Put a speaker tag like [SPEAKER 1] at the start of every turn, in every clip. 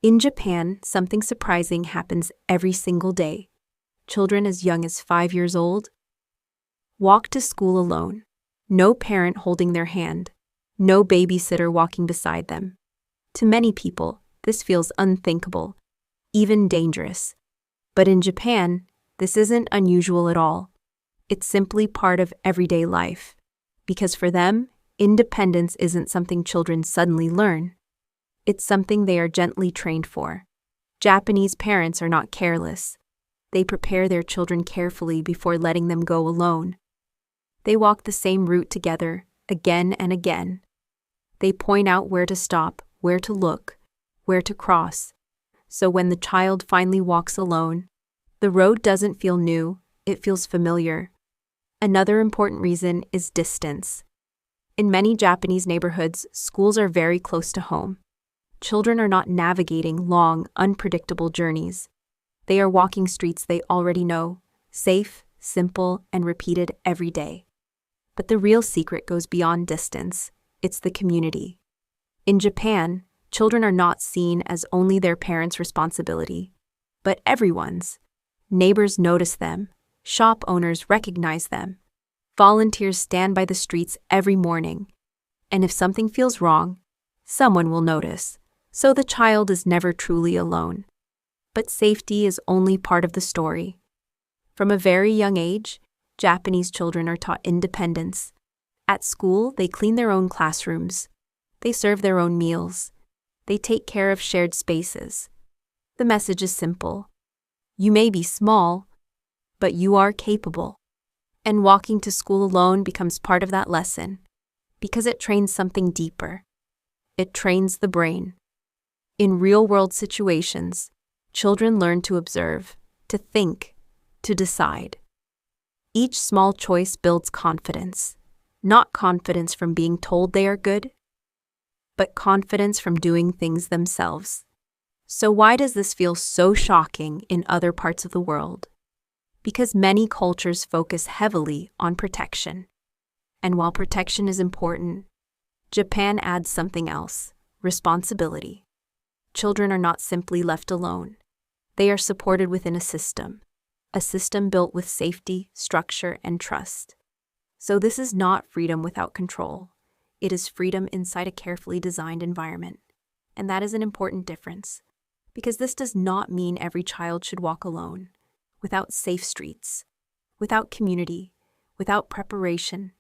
[SPEAKER 1] In Japan, something surprising happens every single day. Children as young as 5 years old walk to school alone. No parent holding their hand. No babysitter walking beside them. To many people, this feels unthinkable, even dangerous. But in Japan, this isn't unusual at all. It's simply part of everyday life. Because for them, independence isn't something children suddenly learn. It's something they are gently trained for. Japanese parents are not careless. They prepare their children carefully before letting them go alone. They walk the same route together, again and again. They point out where to stop, where to look, where to cross. So when the child finally walks alone, the road doesn't feel new, it feels familiar. Another important reason is distance. In many Japanese neighborhoods, schools are very close to home. Children are not navigating long, unpredictable journeys. They are walking streets they already know, safe, simple, and repeated every day. But the real secret goes beyond distance. It's the community. In Japan, children are not seen as only their parents' responsibility, but everyone's. Neighbors notice them. Shop owners recognize them. Volunteers stand by the streets every morning. And if something feels wrong, someone will notice. So the child is never truly alone. But safety is only part of the story. From a very young age, Japanese children are taught independence. At school, they clean their own classrooms. They serve their own meals. They take care of shared spaces. The message is simple. You may be small, but you are capable. And walking to school alone becomes part of that lesson, because it trains something deeper. It trains the brain. In real-world situations, children learn to observe, to think, to decide. Each small choice builds confidence, not confidence from being told they are good, but confidence from doing things themselves. So why does this feel so shocking in other parts of the world? Because many cultures focus heavily on protection. And while protection is important, Japan adds something else: responsibility. Children are not simply left alone. They are supported within a system built with safety, structure, and trust. So this is not freedom without control. It is freedom inside a carefully designed environment. And that is an important difference, because this does not mean every child should walk alone, without safe streets, without community, without preparation.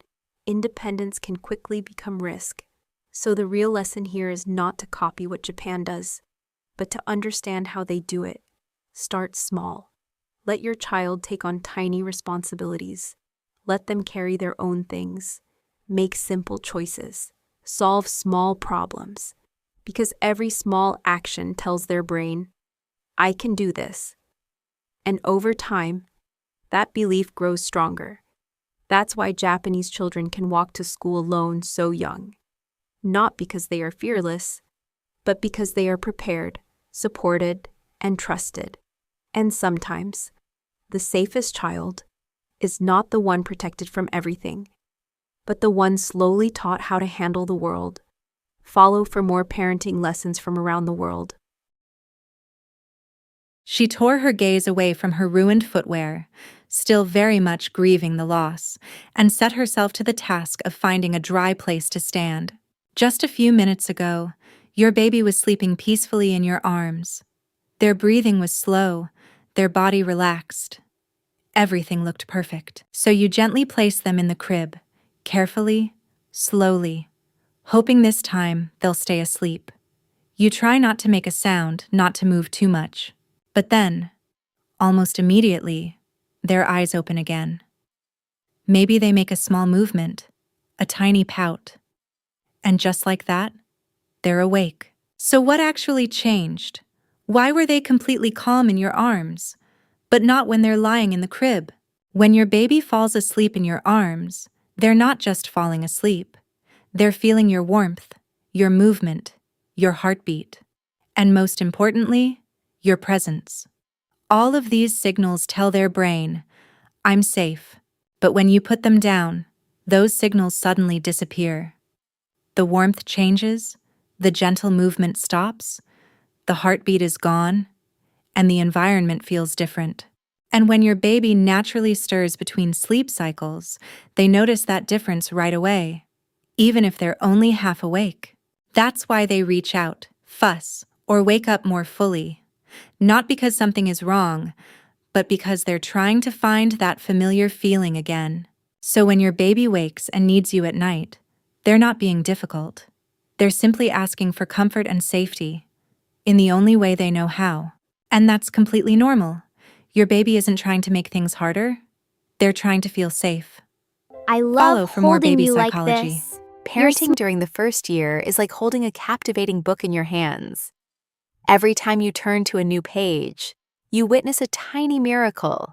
[SPEAKER 1] Independence can quickly become risk. So the real lesson here is not to copy what Japan does, but to understand how they do it. Start small. Let your child take on tiny responsibilities. Let them carry their own things. Make simple choices. Solve small problems. Because every small action tells their brain, I can do this. And over time, that belief grows stronger. That's why Japanese children can walk to school alone so young. Not because they are fearless, but because they are prepared, supported, and trusted. And sometimes, the safest child is not the one protected from everything, but the one slowly taught how to handle the world. Follow for more parenting lessons from around the world.
[SPEAKER 2] She tore her gaze away from her ruined footwear, still very much grieving the loss, and set herself to the task of finding a dry place to stand. Just a few minutes ago, your baby was sleeping peacefully in your arms. Their breathing was slow, their body relaxed. Everything looked perfect. So you gently placed them in the crib, carefully, slowly, hoping this time they'll stay asleep. You try not to make a sound, not to move too much. But then, almost immediately, their eyes open again. Maybe they make a small movement, a tiny pout. And just like that, they're awake. So what actually changed? Why were they completely calm in your arms, but not when they're lying in the crib? When your baby falls asleep in your arms, they're not just falling asleep. They're feeling your warmth, your movement, your heartbeat, and most importantly, your presence. All of these signals tell their brain, I'm safe. But when you put them down, those signals suddenly disappear. The warmth changes, the gentle movement stops, the heartbeat is gone, and the environment feels different. And when your baby naturally stirs between sleep cycles, they notice that difference right away, even if they're only half awake. That's why they reach out, fuss, or wake up more fully. Not because something is wrong, but because they're trying to find that familiar feeling again. So when your baby wakes and needs you at night, they're not being difficult. They're simply asking for comfort and safety, in the only way they know how. And that's completely normal. Your baby isn't trying to make things harder. They're trying to feel safe.
[SPEAKER 3] I love
[SPEAKER 2] Follow for more
[SPEAKER 3] holding
[SPEAKER 2] baby
[SPEAKER 3] you like
[SPEAKER 2] psychology.
[SPEAKER 3] this.
[SPEAKER 1] Parenting during the first year is like holding a captivating book in your hands. Every time you turn to a new page, you witness a tiny miracle.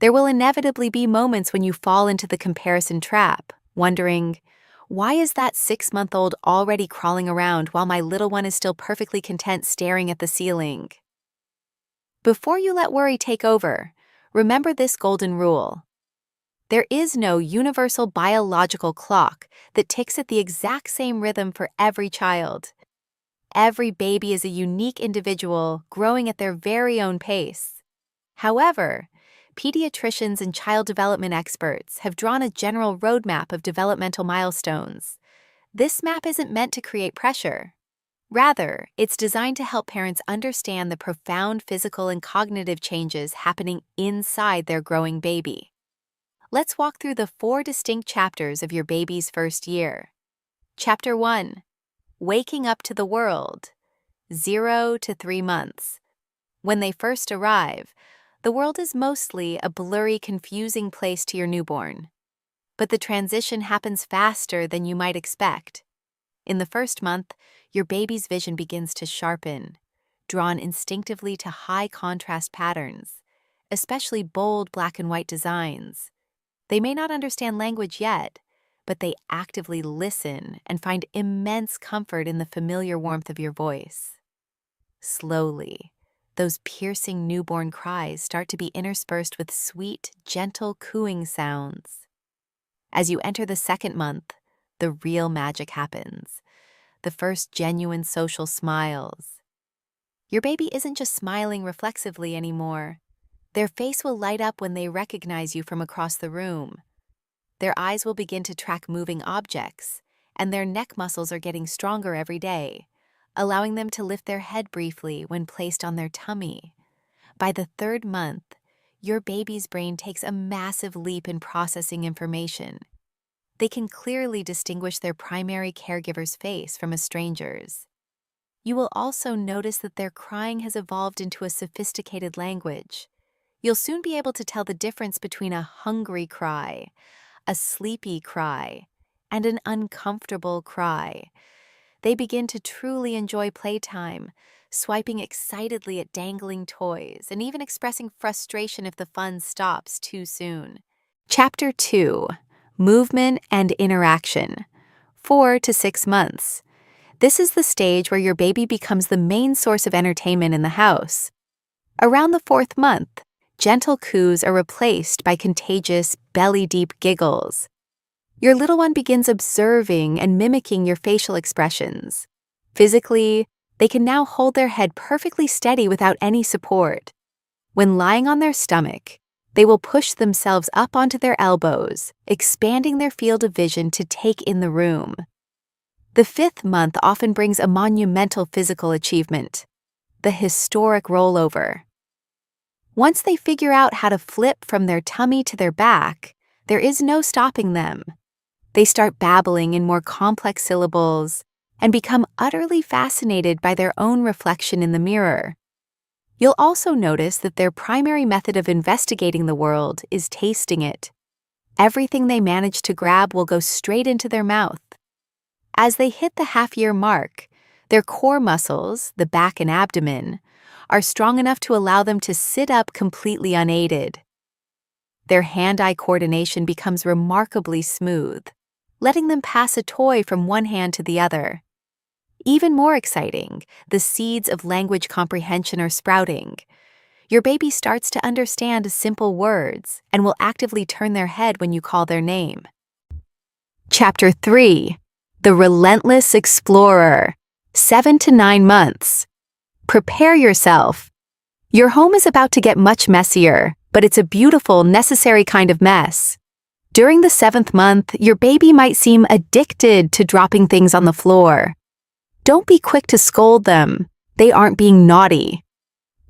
[SPEAKER 1] There will inevitably be moments when you fall into the comparison trap, wondering, why is that 6-month-old already crawling around while my little one is still perfectly content staring at the ceiling? Before you let worry take over, remember this golden rule. There is no universal biological clock that ticks at the exact same rhythm for every child. Every baby is a unique individual growing at their very own pace. However, pediatricians and child development experts have drawn a general roadmap of developmental milestones. This map isn't meant to create pressure. Rather, it's designed to help parents understand the profound physical and cognitive changes happening inside their growing baby. Let's walk through the 4 distinct chapters of your baby's first year. Chapter 1. Waking up to the world. 0 to 3 months. When they first arrive, the world is mostly a blurry, confusing place to your newborn. But the transition happens faster than you might expect. In the first month, your baby's vision begins to sharpen, drawn instinctively to high contrast patterns, especially bold black and white designs. They may not understand language yet, but they actively listen and find immense comfort in the familiar warmth of your voice. Slowly, those piercing newborn cries start to be interspersed with sweet, gentle cooing sounds. As you enter the second month, the real magic happens. The first genuine social smiles. Your baby isn't just smiling reflexively anymore. Their face will light up when they recognize you from across the room. Their eyes will begin to track moving objects, and their neck muscles are getting stronger every day, allowing them to lift their head briefly when placed on their tummy. By the third month, your baby's brain takes a massive leap in processing information. They can clearly distinguish their primary caregiver's face from a stranger's. You will also notice that their crying has evolved into a sophisticated language. You'll soon be able to tell the difference between a hungry cry, a sleepy cry, and an uncomfortable cry. They begin to truly enjoy playtime, swiping excitedly at dangling toys, and even expressing frustration if the fun stops too soon. Chapter 2. Movement and interaction. 4 to 6 months. This is the stage where your baby becomes the main source of entertainment in the house. Around the 4th month, gentle coos are replaced by contagious, belly-deep giggles. Your little one begins observing and mimicking your facial expressions. Physically, they can now hold their head perfectly steady without any support. When lying on their stomach, they will push themselves up onto their elbows, expanding their field of vision to take in the room. The 5th month often brings a monumental physical achievement, the historic rollover. Once they figure out how to flip from their tummy to their back, there is no stopping them. They start babbling in more complex syllables and become utterly fascinated by their own reflection in the mirror. You'll also notice that their primary method of investigating the world is tasting it. Everything they manage to grab will go straight into their mouth. As they hit the half-year mark, their core muscles, the back and abdomen, are strong enough to allow them to sit up completely unaided. Their hand-eye coordination becomes remarkably smooth, letting them pass a toy from one hand to the other. Even more exciting, the seeds of language comprehension are sprouting. Your baby starts to understand simple words and will actively turn their head when you call their name. Chapter 3. The Relentless Explorer. 7 to 9 months. Prepare yourself. Your home is about to get much messier, but it's a beautiful, necessary kind of mess. During the 7th month, your baby might seem addicted to dropping things on the floor. Don't be quick to scold them. They aren't being naughty.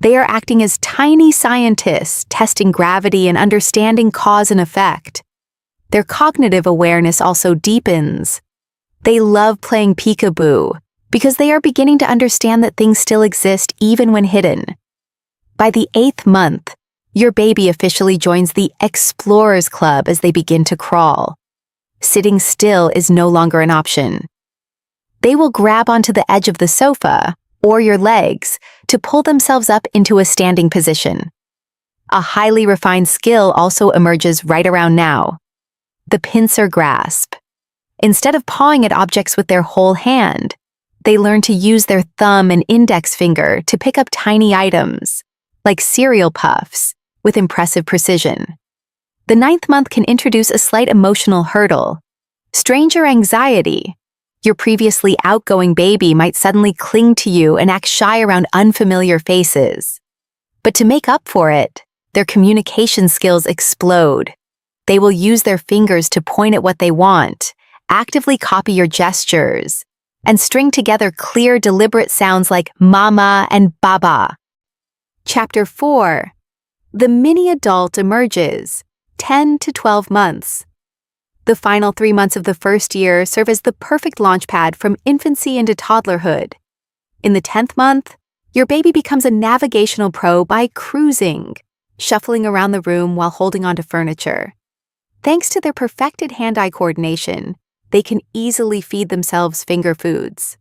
[SPEAKER 1] They are acting as tiny scientists, testing gravity and understanding cause and effect. Their cognitive awareness also deepens. They love playing peekaboo because they are beginning to understand that things still exist even when hidden. By the 8th month, your baby officially joins the Explorers Club as they begin to crawl. Sitting still is no longer an option. They will grab onto the edge of the sofa or your legs to pull themselves up into a standing position. A highly refined skill also emerges right around now: the pincer grasp. Instead of pawing at objects with their whole hand, they learn to use their thumb and index finger to pick up tiny items, like cereal puffs, with impressive precision. The 9th month can introduce a slight emotional hurdle: stranger anxiety. Your previously outgoing baby might suddenly cling to you and act shy around unfamiliar faces. But to make up for it, their communication skills explode. They will use their fingers to point at what they want, actively copy your gestures, and string together clear, deliberate sounds like mama and baba. Chapter 4. The mini-adult emerges, 10 to 12 months. The final 3 months of the first year serve as the perfect launchpad from infancy into toddlerhood. In the 10th month, your baby becomes a navigational pro by cruising, shuffling around the room while holding onto furniture. Thanks to their perfected hand-eye coordination, they can easily feed themselves finger foods.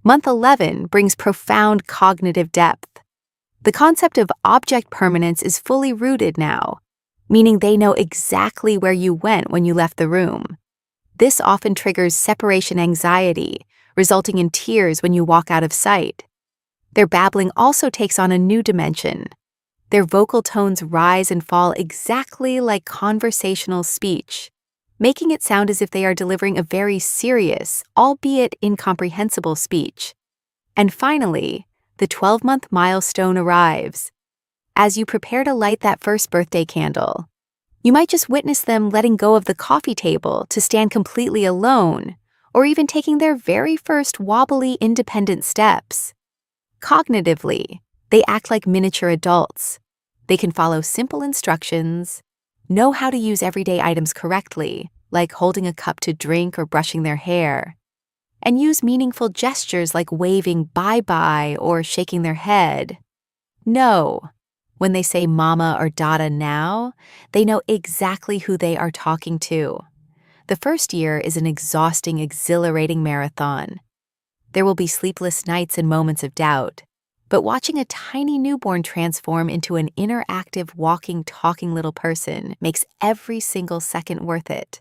[SPEAKER 1] Month 11 brings profound cognitive depth. The concept of object permanence is fully rooted now, meaning they know exactly where you went when you left the room. This often triggers separation anxiety, resulting in tears when you walk out of sight. Their babbling also takes on a new dimension. Their vocal tones rise and fall exactly like conversational speech, making it sound as if they are delivering a very serious, albeit incomprehensible speech. And finally, the 12-month milestone arrives. As you prepare to light that first birthday candle, you might just witness them letting go of the coffee table to stand completely alone, or even taking their very first wobbly, independent steps. Cognitively, they act like miniature adults. They can follow simple instructions, know how to use everyday items correctly, like holding a cup to drink or brushing their hair, and use meaningful gestures like waving bye-bye or shaking their head. No. When they say mama or dada now, they know exactly who they are talking to. The first year is an exhausting, exhilarating marathon. There will be sleepless nights and moments of doubt, but watching a tiny newborn transform into an interactive, walking, talking little person makes every single second worth it.